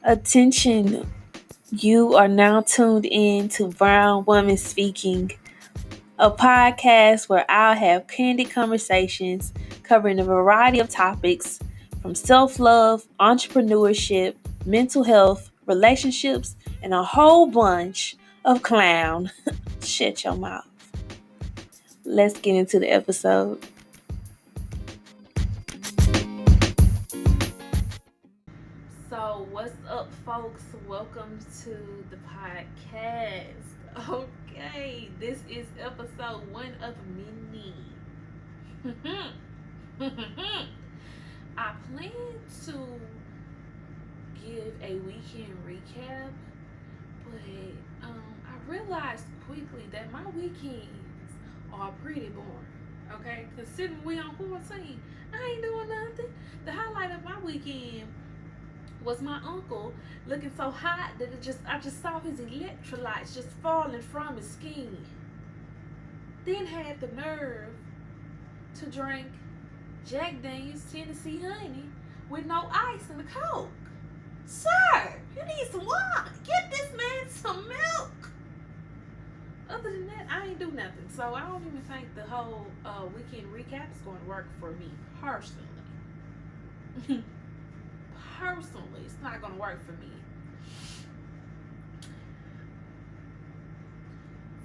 Attention, you are now tuned in to Brown Woman Speaking, a podcast where I'll have candid conversations covering a variety of topics from self-love, entrepreneurship, mental health, relationships, and a whole bunch of clown. Shut your mouth. Let's get into the episode. So, what's up, folks? Welcome to the podcast. Okay, this is episode 1 of many. I plan to give a weekend recap, but I realized quickly that my weekends are pretty boring. Okay, considering we on quarantine, I ain't doing nothing. The highlight of my weekend was my uncle looking so hot that I just saw his electrolytes just falling from his skin. Then had the nerve to drink Jack Daniel's Tennessee Honey with no ice in the Coke. Sir, you need some water. Get this man some milk. Other than that, I ain't do nothing. So I don't even think the whole weekend recap is going to work for me personally. Personally, it's not going to work for me.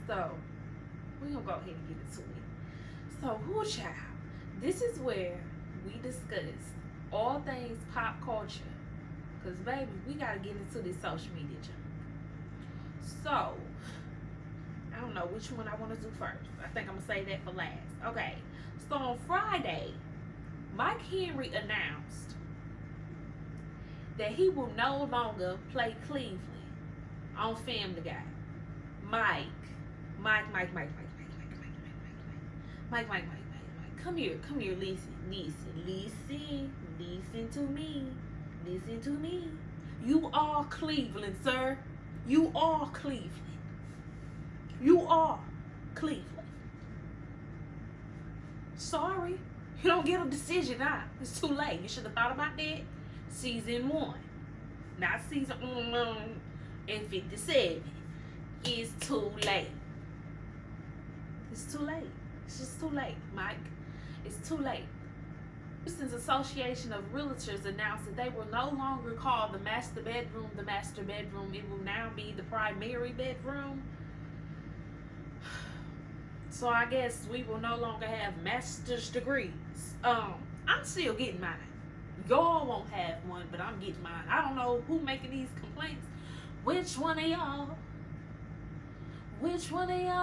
So we're going to go ahead and get into it. So, whoo child, this is where we discuss all things pop culture. Because, baby, we got to get into this social media junk. So, I don't know which one I want to do first. I think I'm going to save that for last. Okay. So, on Friday, Mike Henry announced that he will no longer play Cleveland on Family Guy. Mike. Come here, listen to me. You are Cleveland, sir. You are Cleveland. Sorry, you don't get a decision now. It's too late. You should have thought about that season 1, not season 1 and 57. It's too late. It's just too late, Mike. It's too late. Houston's Association of Realtors announced that they will no longer call the master bedroom. It will now be the primary bedroom. So I guess we will no longer have master's degrees. I'm still getting mine. Y'all won't have one, but I'm getting mine. I don't know who making these complaints. Which one of y'all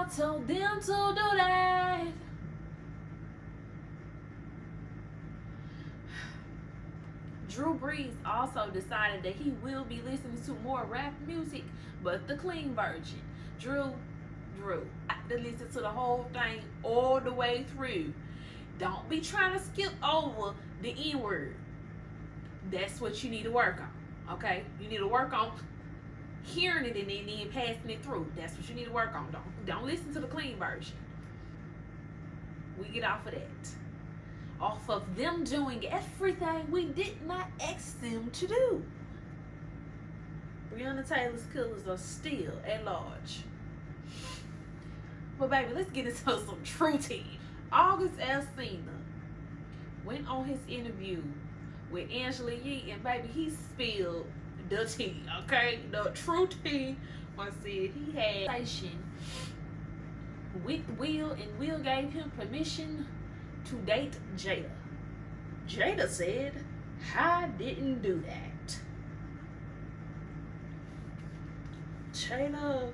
told them to do that? Drew Brees also decided that he will be listening to more rap music, but the clean version. Drew, I have to listen to the whole thing all the way through. Don't be trying to skip over the N-word. That's what you need to work on, okay? You need to work on hearing it and then passing it through. That's what you need to work on. Don't listen to the clean version. We get off of that. Off of them doing everything we did not ask them to do. Breonna Taylor's killers are still at large. But baby, let's get into some true tea. August Alsina went on his interview with Angela Yee, and baby, he spilled the tea, okay? The true tea was said he had a conversation with Will, and Will gave him permission to date Jada. Jada said, I didn't do that. Jada.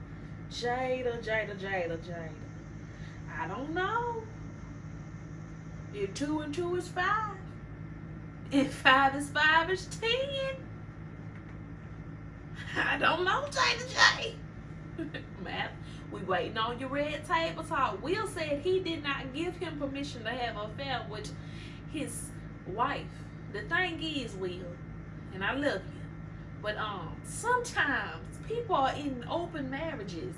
I don't know. If 2 and 2 is 5, if 5 is 5 is 10. I don't know, Jada. Matt, we waiting on your red table talk. Will said he did not give him permission to have an affair with his wife. The thing is, Will, and I love you, but sometimes people are in open marriages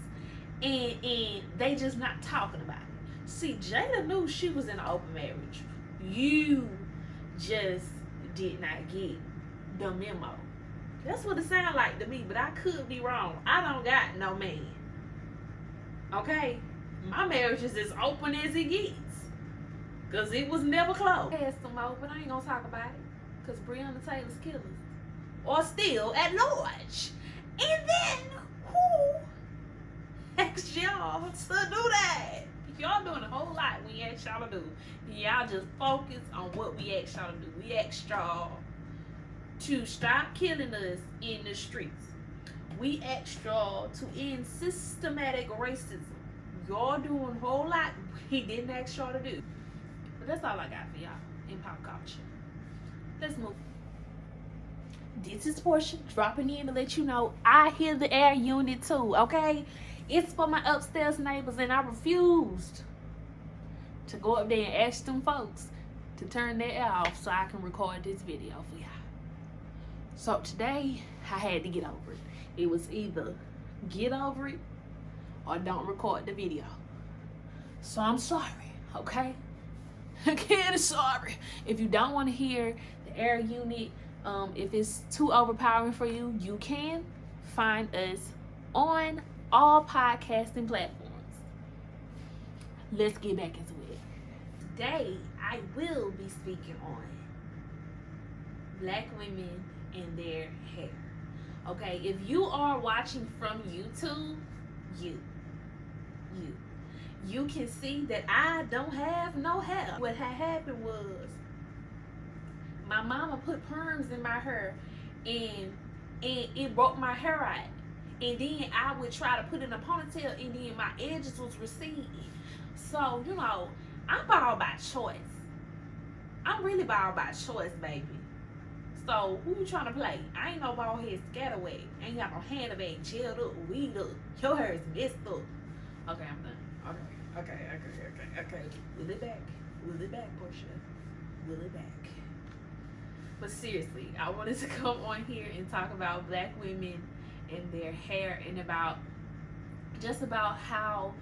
and they just not talking about it. See, Jada knew she was in an open marriage. You just did not get the memo. That's what it sounds like to me, but I could be wrong. I don't got no man. Okay? My marriage is as open as it gets. Because it was never closed. I had some more, but I ain't going to talk about it. Because Breonna Taylor's killers are still at large. And then, who asked y'all to do that? Y'all doing a whole lot we asked y'all to do. Y'all just focus on what we asked y'all to do. We asked y'all to stop killing us in the streets. We asked y'all to end systematic racism. Y'all doing a whole lot we didn't ask y'all to do. But that's all I got for y'all in pop culture. Let's move. This is Portia dropping in to let you know I hear the air unit too, okay? It's for my upstairs neighbors, and I refused to go up there and ask them folks to turn their air off so I can record this video for y'all. So today, I had to get over it. It was either get over it or don't record the video. So I'm sorry, okay? Again, sorry. If you don't want to hear the air unit, if it's too overpowering for you, you can find us on all podcasting platforms. Let's get back into it. Today, I will be speaking on Black women and their hair. Okay, if you are watching from YouTube, you can see that I don't have no hair. What had happened was my mama put perms in my hair and it broke my hair out. And then I would try to put in a ponytail and then my edges was receding. So, you know, I'm bald by choice. I'm really bald by choice, baby. So, who you trying to play? I ain't no bald head scatterway. I ain't got no handbag, gelled up, weed up. Your hair is messed up. Okay, I'm done. Okay. Will it back, Portia? Will it back? But seriously, I wanted to come on here and talk about Black women and their hair and about how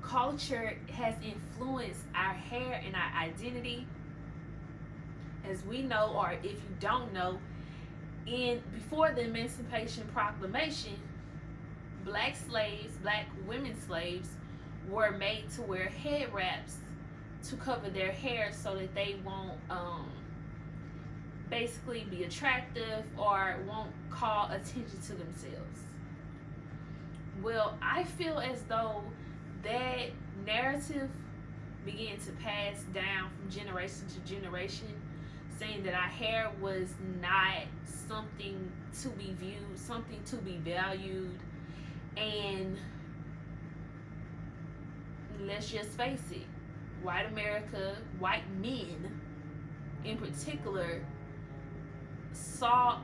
culture has influenced our hair and our identity. As we know, or if you don't know, before the Emancipation Proclamation, Black women slaves were made to wear head wraps to cover their hair so that they won't basically be attractive or won't call attention to themselves. Well, I feel as though that narrative began to pass down from generation to generation, saying that our hair was not something to be viewed, something to be valued. And let's just face it, white America, white men in particular, saw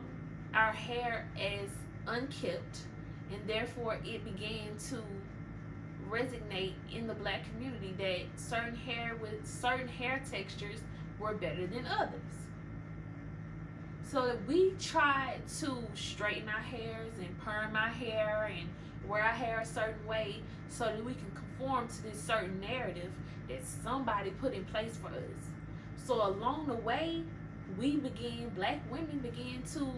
our hair as unkept, and therefore it began to resonate in the Black community that certain hair with certain hair textures were better than others. So that we tried to straighten our hairs and perm our hair and wear our hair a certain way so that we can conform to this certain narrative that somebody put in place for us. So along the way, Black women began to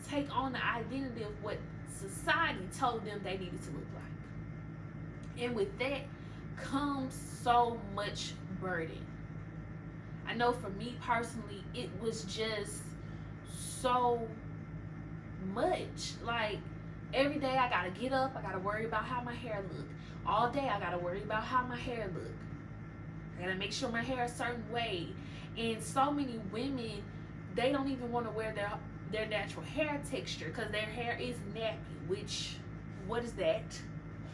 take on the identity of what society told them they needed to look like. And with that comes so much burden. I know for me personally, it was just so much. Like, every day I gotta get up, I gotta worry about how my hair look. All day I gotta worry about how my hair look. I gotta make sure my hair a certain way. And so many women, they don't even want to wear their natural hair texture because their hair is nappy, which, what is that?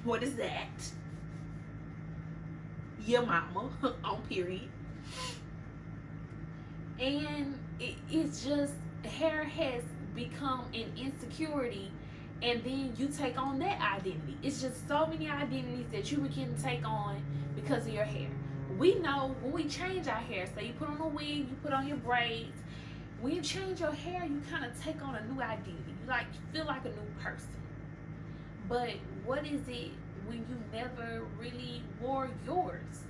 What is that? Your mama, on period. And it's just, hair has become an insecurity, and then you take on that identity. It's just so many identities that you can take on because of your hair. We know when we change our hair, so you put on a wig, you put on your braids, when you change your hair, you kind of take on a new identity. You feel like a new person. But what is it when you never really wore yours?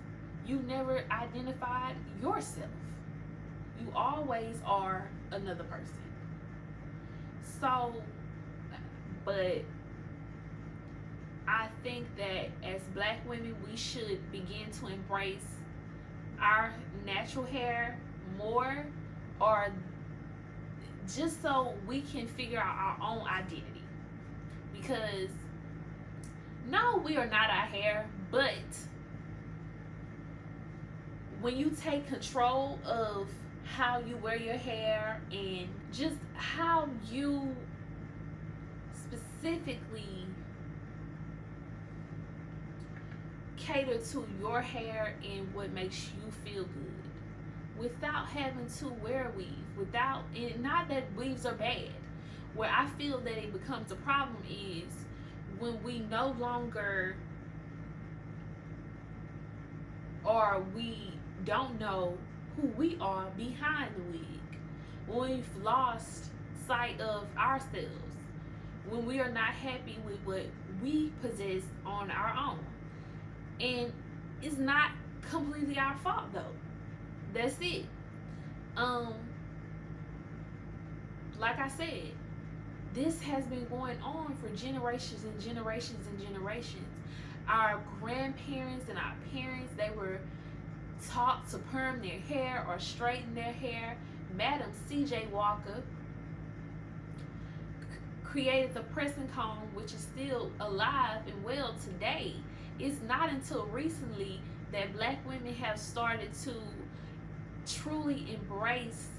You never identified yourself. You always are another person. So, but I think that as black women, we should begin to embrace our natural hair more, or just so we can figure out our own identity. Because no, we are not our hair, but when you take control of how you wear your hair and just how you specifically cater to your hair and what makes you feel good without having to wear a weave, without, and not that weaves are bad. Where I feel that it becomes a problem is when we no longer, or we don't know who we are behind the wig, when we've lost sight of ourselves, when we are not happy with what we possess on our own. And it's not completely our fault though. That's it. Like I said, this has been going on for generations and generations and generations. Our grandparents and our parents, they were taught to perm their hair or straighten their hair. Madam C.J. Walker created the pressing comb, which is still alive and well today. It's not until recently that black women have started to truly embrace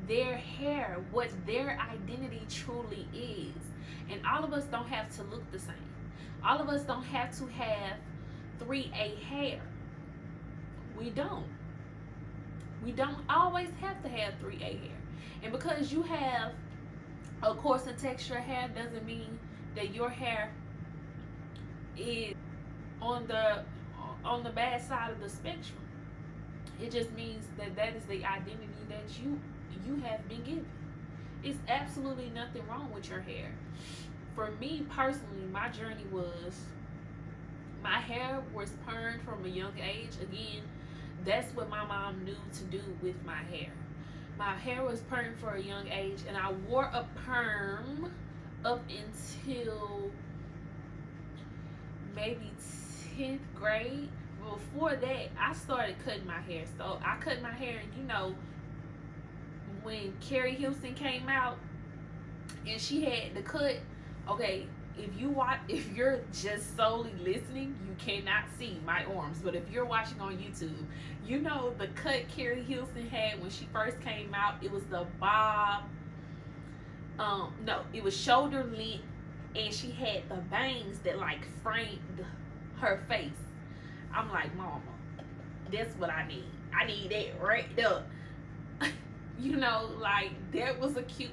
their hair, what their identity truly is. And all of us don't have to look the same. All of us don't have to have 3A hair. We don't. We don't always have to have 3A hair. And because you have a coarser texture hair doesn't mean that your hair is on the bad side of the spectrum. It just means that that is the identity that you have been given. It's absolutely nothing wrong with your hair. For me personally, my journey was, my hair was permed from a young age. Again, that's what my mom knew to do with my hair. My hair was permed for a young age, and I wore a perm up until maybe 10th grade. Before that, I started cutting my hair. So I cut my hair, and you know, when Carrie Houston came out and she had the cut, okay, if you're just solely listening, you cannot see my arms, but if you're watching on YouTube, you know the cut Carrie Houston had when she first came out. It was the bob, no, it was shoulder length, and she had the bangs that like framed her face. I'm like, mama, that's what I need. I need that right there. You know, like, that was a cute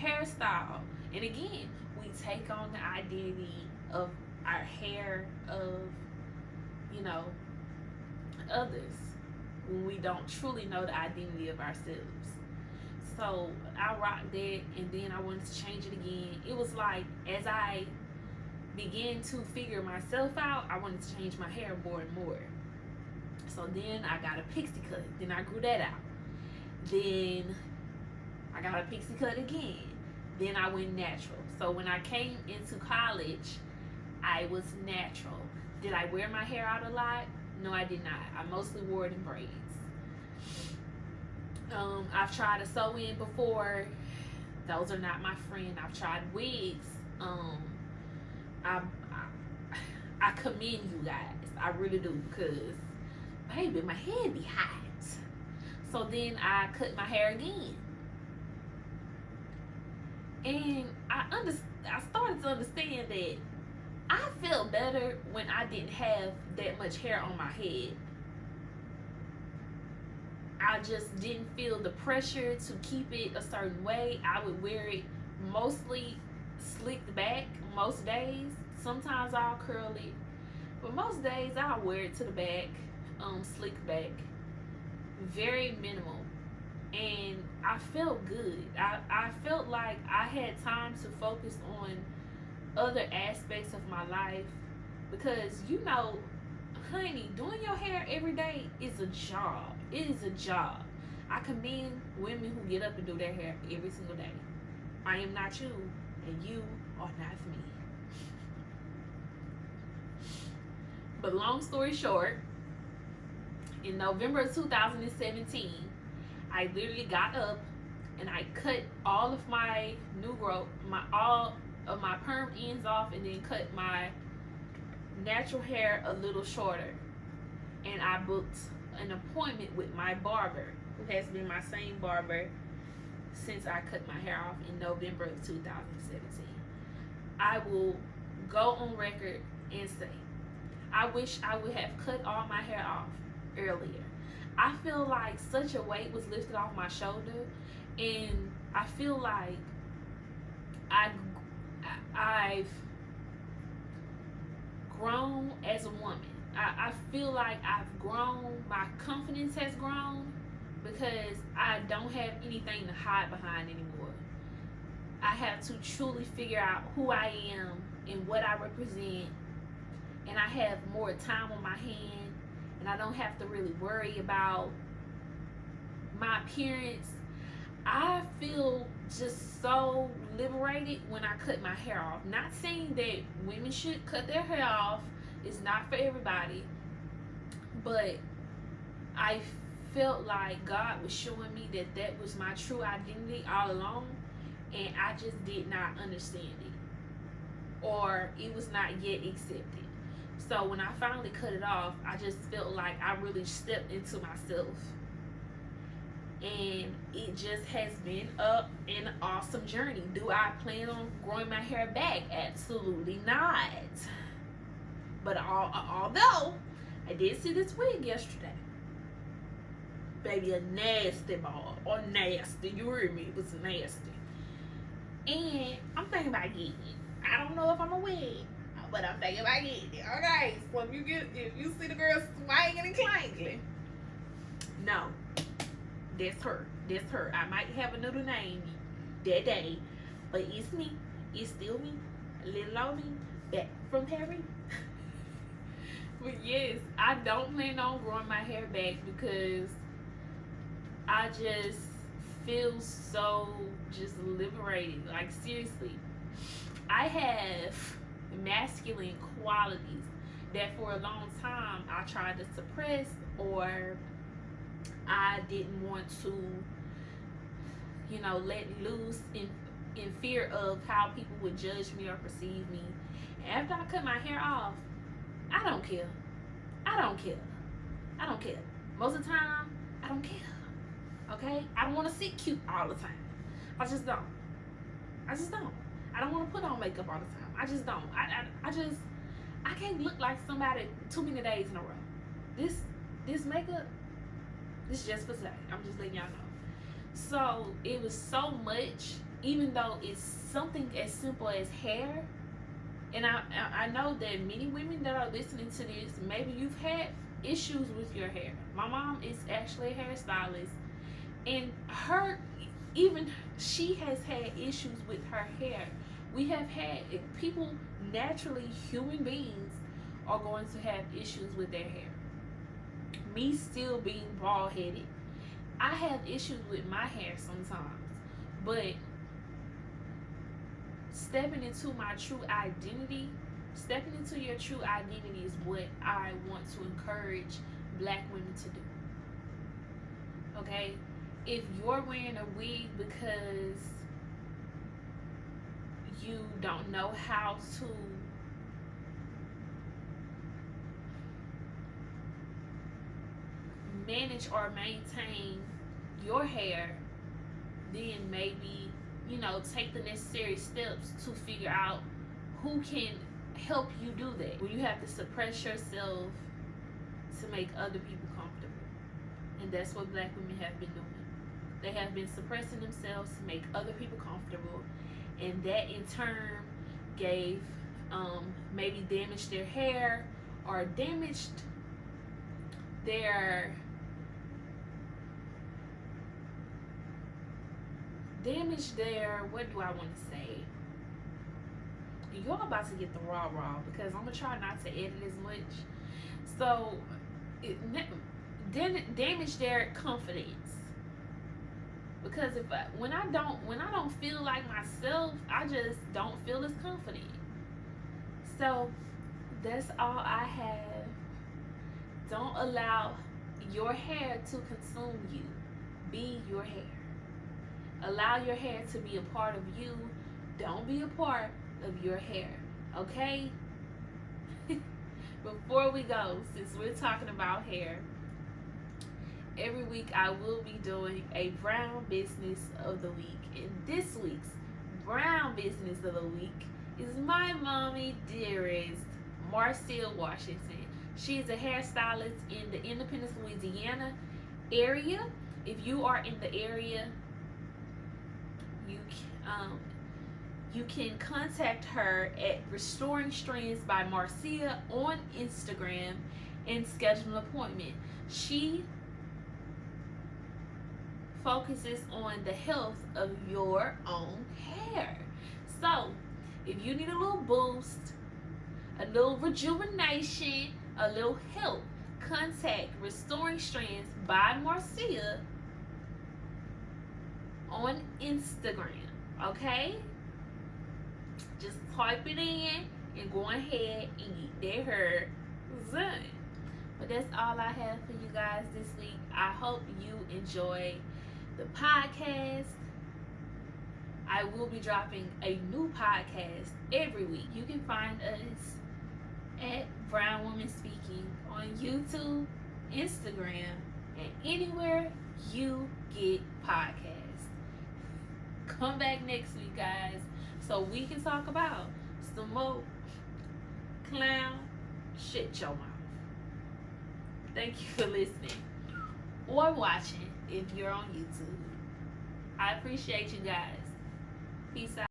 hairstyle. And again, we take on the identity of our hair, of, you know, others, when we don't truly know the identity of ourselves. So I rocked that, and then I wanted to change it again. It was like, as I began to figure myself out, I wanted to change my hair more and more. So then I got a pixie cut. Then I grew that out. Then I got a pixie cut again. Then I went natural. So when I came into college, I was natural. Did I wear my hair out a lot? No, I did not. I mostly wore it in braids. I've tried to sew in before. Those are not my friend. I've tried wigs. I commend you guys. I really do, because baby, my head be hot. So then I cut my hair again. And I started to understand that I felt better when I didn't have that much hair on my head. I just didn't feel the pressure to keep it a certain way. I would wear it mostly slicked back most days. Sometimes I'll curl it, but most days I'll wear it to the back, slicked back, very minimal. And I felt good. I felt like I had time to focus on other aspects of my life, because, you know, honey, doing your hair every day is a job. It is a job. I commend women who get up and do their hair every single day. I am not you, and you are not me. But long story short, in November of 2017, I literally got up and I cut all of my new growth, all of my perm ends off, and then cut my natural hair a little shorter. And I booked an appointment with my barber, who has been my same barber since I cut my hair off in November of 2017. I will go on record and say, I wish I would have cut all my hair off earlier. I feel like such a weight was lifted off my shoulder, and I feel like I've grown as a woman. I feel like I've grown, my confidence has grown, because I don't have anything to hide behind anymore. I have to truly figure out who I am and what I represent, and I have more time on my hand, and I don't have to really worry about my appearance. I feel just so liberated when I cut my hair off. Not saying that women should cut their hair off. It's not for everybody. But I felt like God was showing me that that was my true identity all along, and I just did not understand it, or it was not yet accepted. So when I finally cut it off, I just felt like I really stepped into myself. And it just has been an awesome journey. Do I plan on growing my hair back? Absolutely not. But although I did see this wig yesterday, baby, a nasty ball, or nasty, you heard me, it was nasty. And I'm thinking about getting it. I don't know if I'm a wig, but I'm thinking about getting it. Okay, so if you see the girl swinging and clanking, no, that's her. That's her. I might have another name that day, but it's me. It's still me. Little old me, back from Harry. But yes, I don't plan on growing my hair back because I just feel so just liberated. Like, seriously, I have masculine qualities that for a long time I tried to suppress, or I didn't want to, let loose in fear of how people would judge me or perceive me. And after I cut my hair off, I don't care. I don't care. I don't care. Most of the time, I don't care. Okay? I don't want to sit cute all the time. I just don't. I don't want to put on makeup all the time. I just don't. I can't look like somebody too many days in a row. This makeup, this is just for today. I'm just letting y'all know. So it was so much, even though it's something as simple as hair. And I know that many women that are listening to this, maybe you've had issues with your hair. My mom is actually a hairstylist, and she has had issues with her hair. We have had people, naturally, human beings are going to have issues with their hair. Me still being bald headed, I have issues with my hair sometimes, but stepping into my true identity, stepping into your true identity is what I want to encourage Black women to do. Okay? If you're wearing a wig because you don't know how to manage or maintain your hair, then maybe take the necessary steps to figure out who can help you do that. When you have to suppress yourself to make other people comfortable. And that's what Black women have been doing. They have been suppressing themselves to make other people comfortable. And that in turn gave, maybe damaged their hair, or damaged their what do I want to say? Y'all about to get the raw because I'm gonna try not to edit as much. So it damage their confidence. Because when I don't feel like myself, I just don't feel as confident. So that's all I have. Don't allow your hair to consume you. Be your hair. Allow your hair to be a part of you. Don't be a part of your hair. Okay? Before we go, since we're talking about hair, every week I will be doing a brown business of the week. And this week's brown business of the week is my mommy dearest, Marcia Washington. She is a hairstylist in the Independence, Louisiana area. If you are in the area, you can contact her at Restoring Strands by Marcia on Instagram and schedule an appointment. She focuses on the health of your own hair. So, if you need a little boost, a little rejuvenation, a little help, contact Restoring Strands by Marcia on Instagram. Okay? Just type it in and go ahead and get their hair done. But that's all I have for you guys this week. I hope you enjoy the podcast. I will be dropping a new podcast every week. You can find us at Brown Woman Speaking on YouTube, Instagram, and anywhere you get podcasts. Come back next week, guys, so we can talk about some more clown shit your mouth. Thank you for listening or watching if you're on YouTube. I appreciate you guys. Peace out.